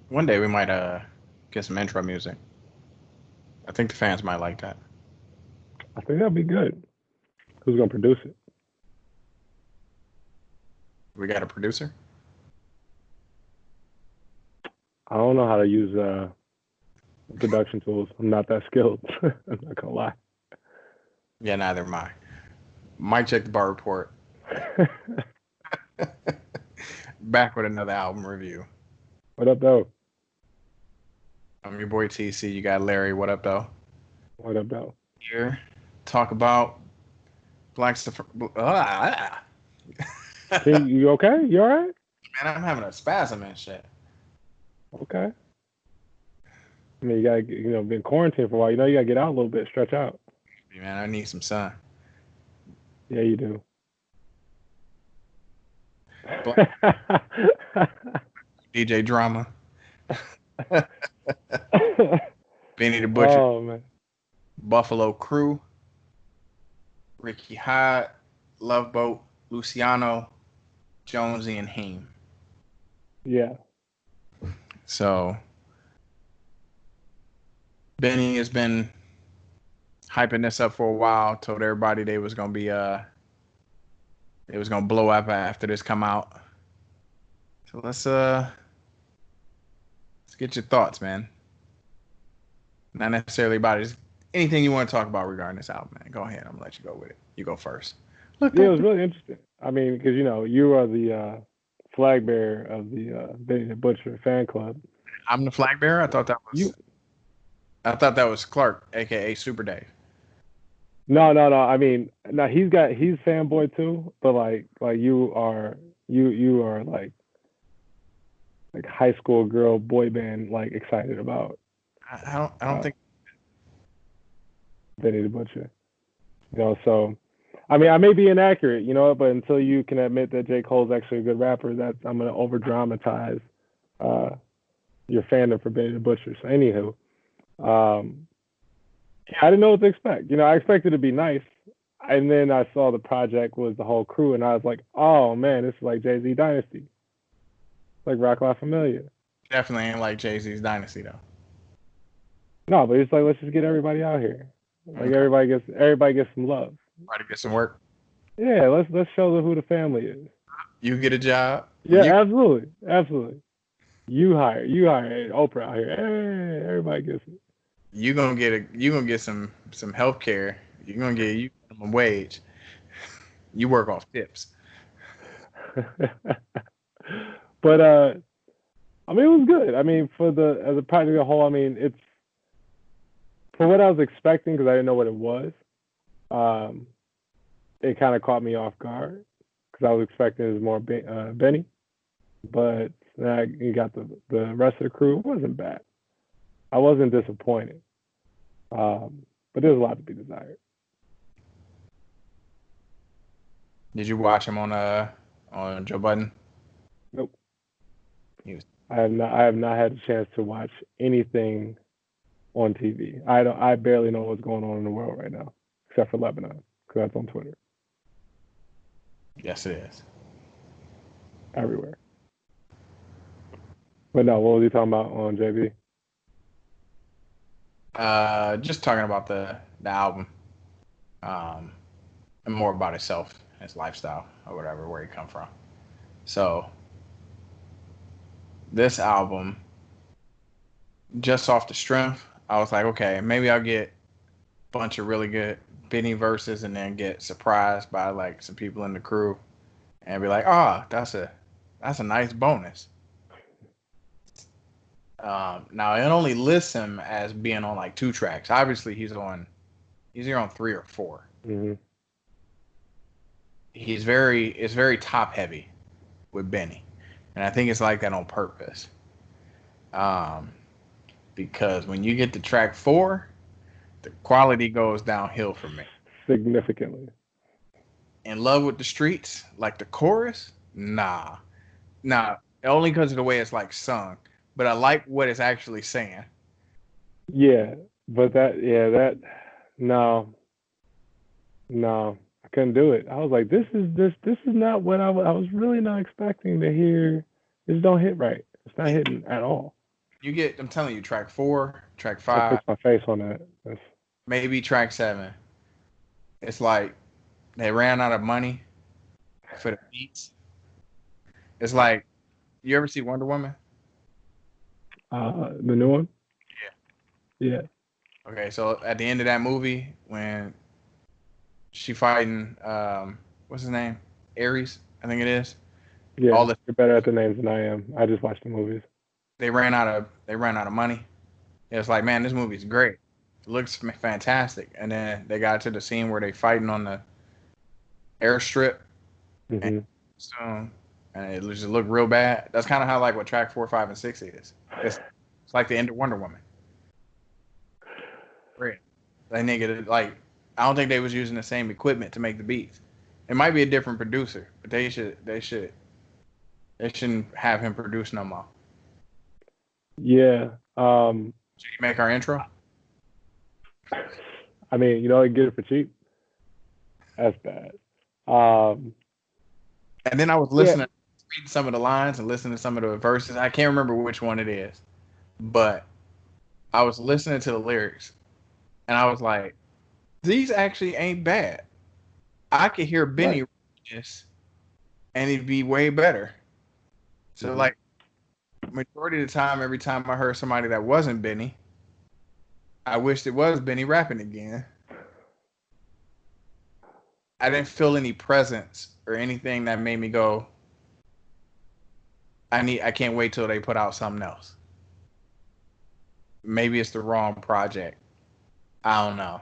One day we might get some intro music. I think the fans might like that. I think that'd be good. Who's gonna produce it? We got a producer. I don't know how to use production tools. I'm not that skilled. I'm not gonna lie. Yeah, neither am I. Might check the bar report. Back with another album review. What up, though? I'm your boy TC. You got Larry. What up, though? What up, though? Here, talk about Black stuff. Man, You okay? You all right? I'm having a spasm and shit. Okay. I mean, you gotta been quarantined for a while. You know, you gotta get out a little bit, stretch out. Man, I need some sun. Yeah, you do. Black DJ drama. Benny the Butcher. Oh man. Buffalo Crew. Ricky Hyde. Love Boat. Luciano. Jonesy and Haim. Yeah. So Benny has been hyping this up for a while. Told everybody they was gonna blow up after this come out. So let's get your thoughts, man. Not necessarily about it. Just anything you want to talk about regarding this album, man. Go ahead. I'm gonna let you go with it. You go first. Look Yeah, it up was the. really interesting. I mean, because you are the flag bearer of the Benny the Butcher fan club. I'm the flag bearer. You I thought that was Clark, aka Super Dave. no. I mean, no, he's fanboy too, but like you are like high school girl boy band like excited about I don't uh think. Benny the Butcher. So I mean I may be inaccurate, but until you can admit that J. Cole's actually a good rapper, that's I'm gonna over dramatize uh your fandom for Benny the Butcher. So anywho, um yeah, I didn't know what to expect. I expected it to be nice. And then I saw the project was the whole crew, and I was like, "Oh man, this is like Jay Z Dynasty, like Rock La Familia." Definitely ain't like Jay Z's Dynasty though. No, but it's like let's just get everybody out here. Like Okay. everybody gets some love. Try to get some work. Yeah, let's show them who the family is. You get a job. Yeah, absolutely, absolutely. You hire Oprah out here. Hey, everybody gets You gonna get some health care. You're gonna get you minimum wage. You work off tips. it. But I mean, it was good. I mean, for the as a project as a whole, I mean, it's for what I was expecting because I didn't know what it was. Um, it kind of caught me off guard because I was expecting it was more Benny, but you got the rest of the crew. It wasn't bad. I wasn't disappointed, but there's a lot to be desired. Did you watch him on Joe Budden? Nope. He was I have not had a chance to watch anything on TV. I barely know what's going on in the world right now, except for Lebanon, because that's on Twitter yes it is. everywhere. But no, what was he talking about on JB? Just talking about the album, um, and more about himself, his lifestyle, or whatever, where he come from. So this album, just off the strength, I was like, okay, maybe I'll get a bunch of really good Benny verses, and then get surprised by like some people in the crew, and be like, oh, that's a nice bonus. Now it only lists him as being on like two tracks. Obviously, he's here on three or four. Mm-hmm. It's very top heavy with Benny, and I think it's like that on purpose. Um, because when you get to track four, the quality goes downhill for me. Significantly. In Love with the Streets, like the chorus, nah, only because of the way it's like sung. But I like what it's actually saying. Yeah, but that no, no, I couldn't do it. I was like, this is not what I was really not expecting to hear. This don't hit right. It's not hitting at all. You get, I'm telling you, track 4, track It 5, puts my face on that. That's, maybe track 7. It's like they ran out of money for the beats. It's like, you ever see Wonder Woman? the new one. Yeah. Yeah, Okay, so at the end of that movie, when she fighting, what's his name? Ares, I think it is. yeah. All the You're better at the names than I am. I just watch the movies. they ran out of money. It's like, man, this movie's great. It looks fantastic. And then they got to the scene where they fighting on the airstrip, and Hmm. soon, and it just looked real bad. That's kind of how like what track 4, 5, and 6 is. It's like the end of Wonder Woman. Great. That nigga like, I don't think they was using the same equipment to make the beats. It might be a different producer, but they shouldn't have him produce no more. Yeah. Should he make our intro? I mean, I get it for cheap. That's bad. Um, And then I was yeah, listening, reading some of the lines and listening to some of the verses. I can't remember which one it is, but I was listening to the lyrics and I was like, these actually ain't bad. I could hear Benny right. read this and it'd be way better. So Hmm. like majority of the time, every time I heard somebody that wasn't Benny, I wished it was Benny rapping again. I didn't feel any presence or anything that made me go, I can't wait till they put out something else. Maybe it's the wrong project. I don't know.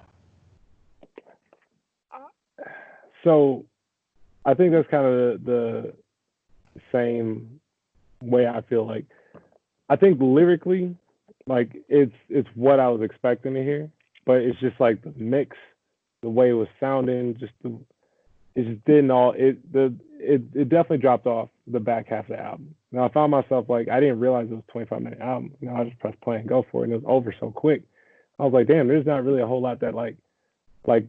So I think that's kind of the same way I feel like. I think lyrically, like it's what I was expecting to hear, but it's just like the mix, the way it was sounding, it just didn't all it definitely dropped off the back half of the album. Now I found myself like I didn't realize it was a 25-minute album. I just pressed play and go for it, and it was over so quick. I was like, damn, there's not really a whole lot that like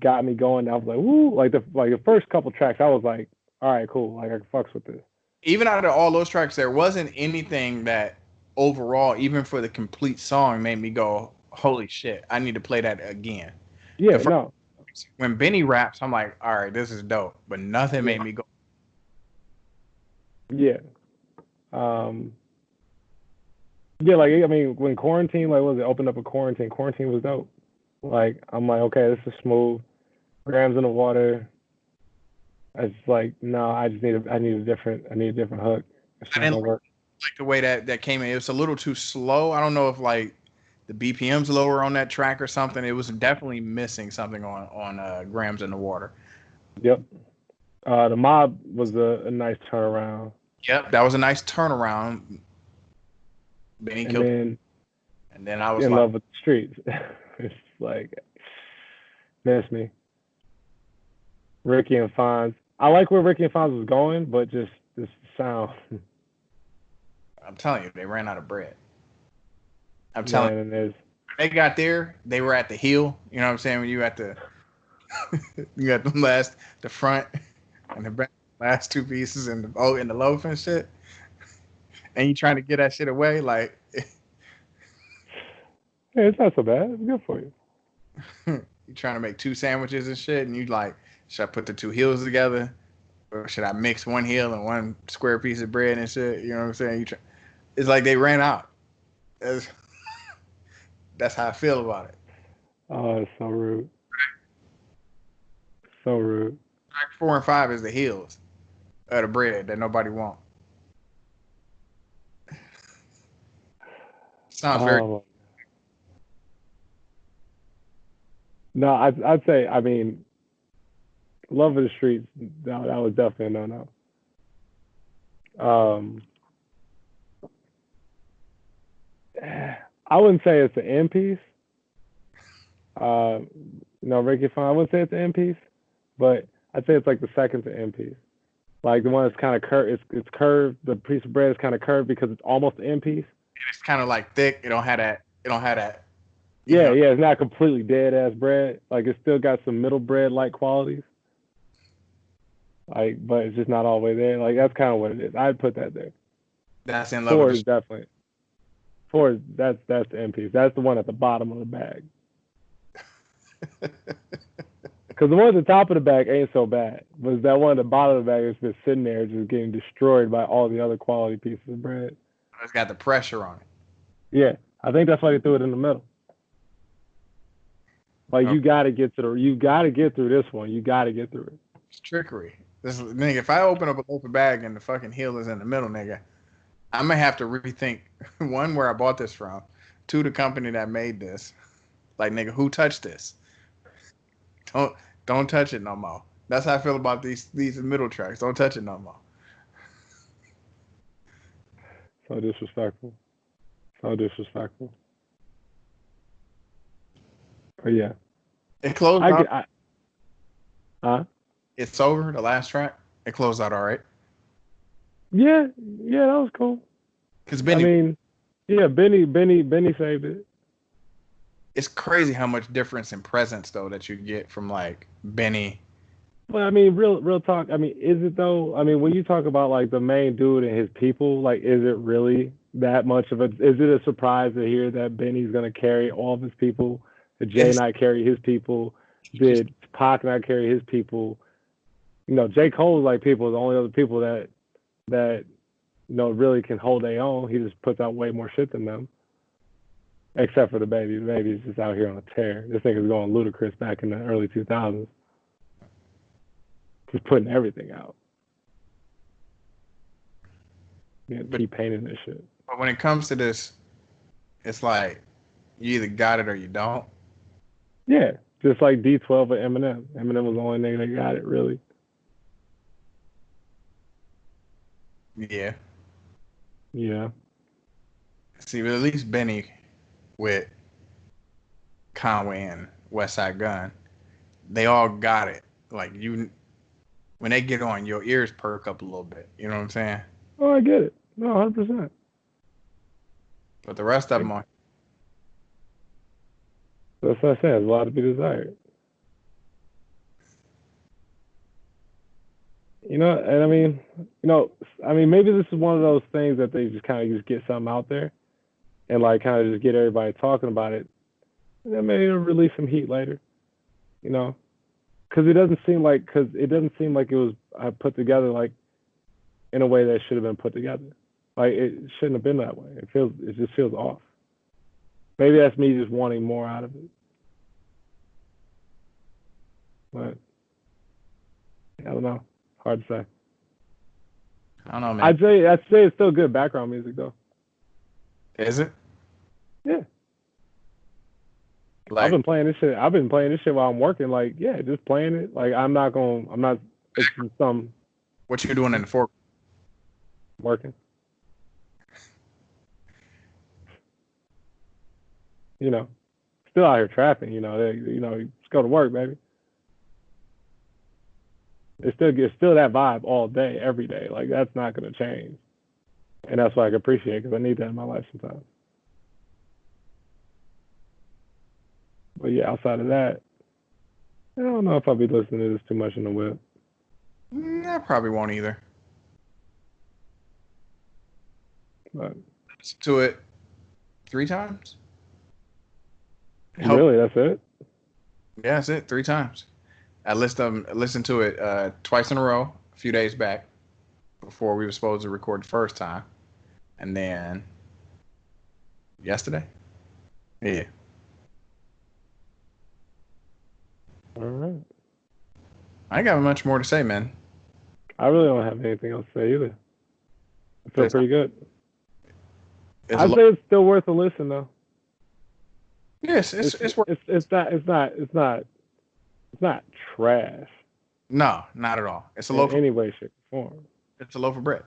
got me going. I was like, woo, like the first couple tracks, I was like, all right, cool, like I can fucks with this. Even out of all those tracks, there wasn't anything that overall, even for the complete song, made me go, "Holy shit, I need to play that again." The Yeah, first no, when Benny raps, I'm like, "All right, this is dope," but nothing yeah, made me go. yeah, um, yeah. Like I mean, when quarantine, like, was it opened up a quarantine? Quarantine was dope. Like I'm like, okay, this is smooth. Grams in the water. It's like, no, I need a different hook. It's I not didn't gonna work. like the way that came in. It was a little too slow. I don't know if like the BPM's lower on that track or something. It was definitely missing something on Grams in the Water. Yep. The Mob was a nice turnaround, Yep, that was a nice turnaround. Benny and killed, then and then I was In like, Love with the Streets. It's like miss me. Ricky and Fonz. I like where Ricky and Fonz was going, but just this sound, I'm telling you, they ran out of bread. I'm telling man. And there's you, when they got there, they were at the heel. You know what I'm saying? When you at the you got the front and the back, last two pieces and the loaf and shit, and you trying to get that shit away, like yeah, it's not so bad. It's good for you. you trying to make two sandwiches and shit, and you like, should I put the two heels together, or should I mix one heel and one square piece of bread and shit? You know what I'm saying? It's like they ran out. That's, that's how I feel about it. Oh, it's so rude. So rude. Track 4 and 5 is the heels of the bread that nobody want. Sounds very. Oh no, I'd say. I mean, Love of the Streets. No, that was definitely a no no. I wouldn't say it's an end piece. Uh, Ricky Fine. I wouldn't say it's an end piece, but I'd say it's like the second to end piece. Like the one that's kind of curved. It's curved. The piece of bread is kind of curved because it's almost an end piece. It's kind of like thick. It don't have that. It don't have that. You Yeah, know. yeah. It's not completely dead ass bread. Like it's still got some middle bread like qualities. Like, but it's just not all the way there. Like that's kind of what it is. I'd put that there. That's in love with Four the. is definitely four. That's the end piece. That's the one at the bottom of the bag. Because the one at the top of the bag ain't so bad. But that one at the bottom of the bag is just sitting there, just getting destroyed by all the other quality pieces of bread. It's got the pressure on it. Yeah, I think that's why they threw it in the middle. Like Okay. you gotta get through this one. You gotta get through it. It's trickery. This nigga, if I open up a open bag and the fucking heel is in the middle, nigga, I'm gonna have to rethink one where I bought this from, two the company that made this. Like nigga, who touched this? Don't don't touch it no more. That's how I feel about these middle tracks. Don't touch it no more. So disrespectful. So disrespectful. But yeah, It closed I out. get. Huh? It's over. The last track. It closed out all right. Yeah, yeah, that was cool. Cause I Benny, mean, yeah, Benny saved it. it's crazy how much difference in presence though that you get from like Benny. But I mean, real talk. I mean, is it though? I mean, when you talk about like the main dude and his people, like, is it really that much of a? Is it a surprise to hear that Benny's gonna carry all of his people? Did Jay It's not carry his people? just Did Pac not carry his people? You know, J. Cole's like people, the only other people that really can hold their own. He just puts out way more shit than them. Except for the baby. The baby's just out here on a tear. This nigga's going ludicrous back in the early 2000s. Just putting everything out. You know, but, T-painting this shit. but when it comes to this, it's like you either got it or you don't. Yeah, just like D12 with Eminem. Eminem was the only nigga that got it, really. Yeah. Yeah. See, but at least Benny with Conway and West Side Gun, they all got it. Like you, when they get on, your ears perk up a little bit. You know what I'm saying? Oh, I get it. No, 100%. But the rest of them are. That's what I said. There's a lot to be desired. And I mean, maybe this is one of those things that they just kind of just get something out there and like kind of just get everybody talking about it. And then maybe it'll release some heat later, you know? Because it doesn't seem like it was put together like in a way that should have been put together. Like it shouldn't have been that way. It just feels off. Maybe that's me just wanting more out of it. But I don't know. Hard to say. I don't know, man. I'd say it's still good background music though. Is it Yeah. I've like been playing this shit. I've been playing this shit while I'm working. Like, yeah, just playing it. Like, I'm not. It's some what you're doing in the fork? working. You know, still out here trapping. Just go to work, baby. It's still that vibe all day, every day. Like, that's not gonna change, and that's what I can appreciate because I need that in my life sometimes. But yeah, outside of that, I don't know if I'll be listening to this too much in the whip. I probably won't either. But Listen to it 3 times. Help. really, that's it. Yeah, that's it. 3 times. Listened to it twice in a row a few days back before we were supposed to record the first time, and then yesterday. Yeah. All right. I ain't got much more to say, man. I really don't have anything else to say either. I feel It's, pretty good. it's a I'd lo- say it's still worth a listen though. yes, it's worth. It's not trash No, not at all. It's a in loaf. any way, shape, or form. It's a loaf of bread.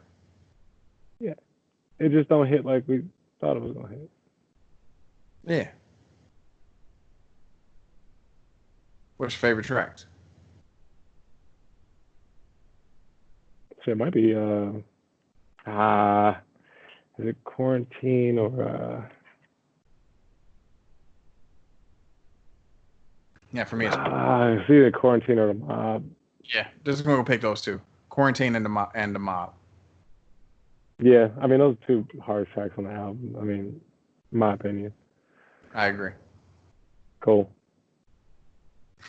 Yeah, it just don't hit like we thought it was gonna hit. Yeah. What's your favorite tracks? So it might be uh is it quarantine or Yeah, for me, it's it's either quarantine or the mob. yeah. Just gonna go pick those two. Quarantine and the mob. Yeah, I mean those are two hard tracks on the album. I mean, in my opinion. I agree. Cool.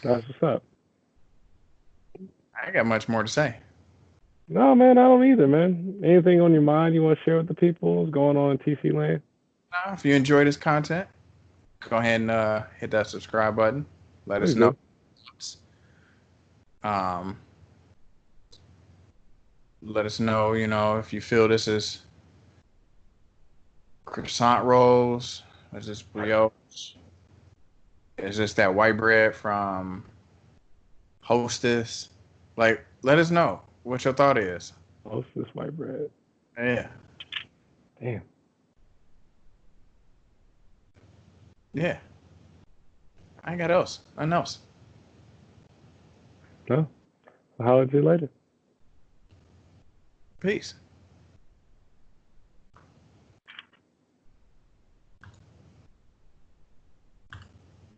That's what's up. I ain't got much more to say. No, man, I don't either, man. Anything on your mind you want to share with the people? What's going on in TC land? Now, if you enjoy this content, go ahead and hit that subscribe button. Let us Please know. do. Um, Let us know, if you feel this is croissant rolls, is this brioche, is this that white bread from Hostess? Like, let us know what your thought is. Most of this white bread. Yeah, Damn. yeah. I ain't got else. Nothing else. No. I'll holler at you later. Peace.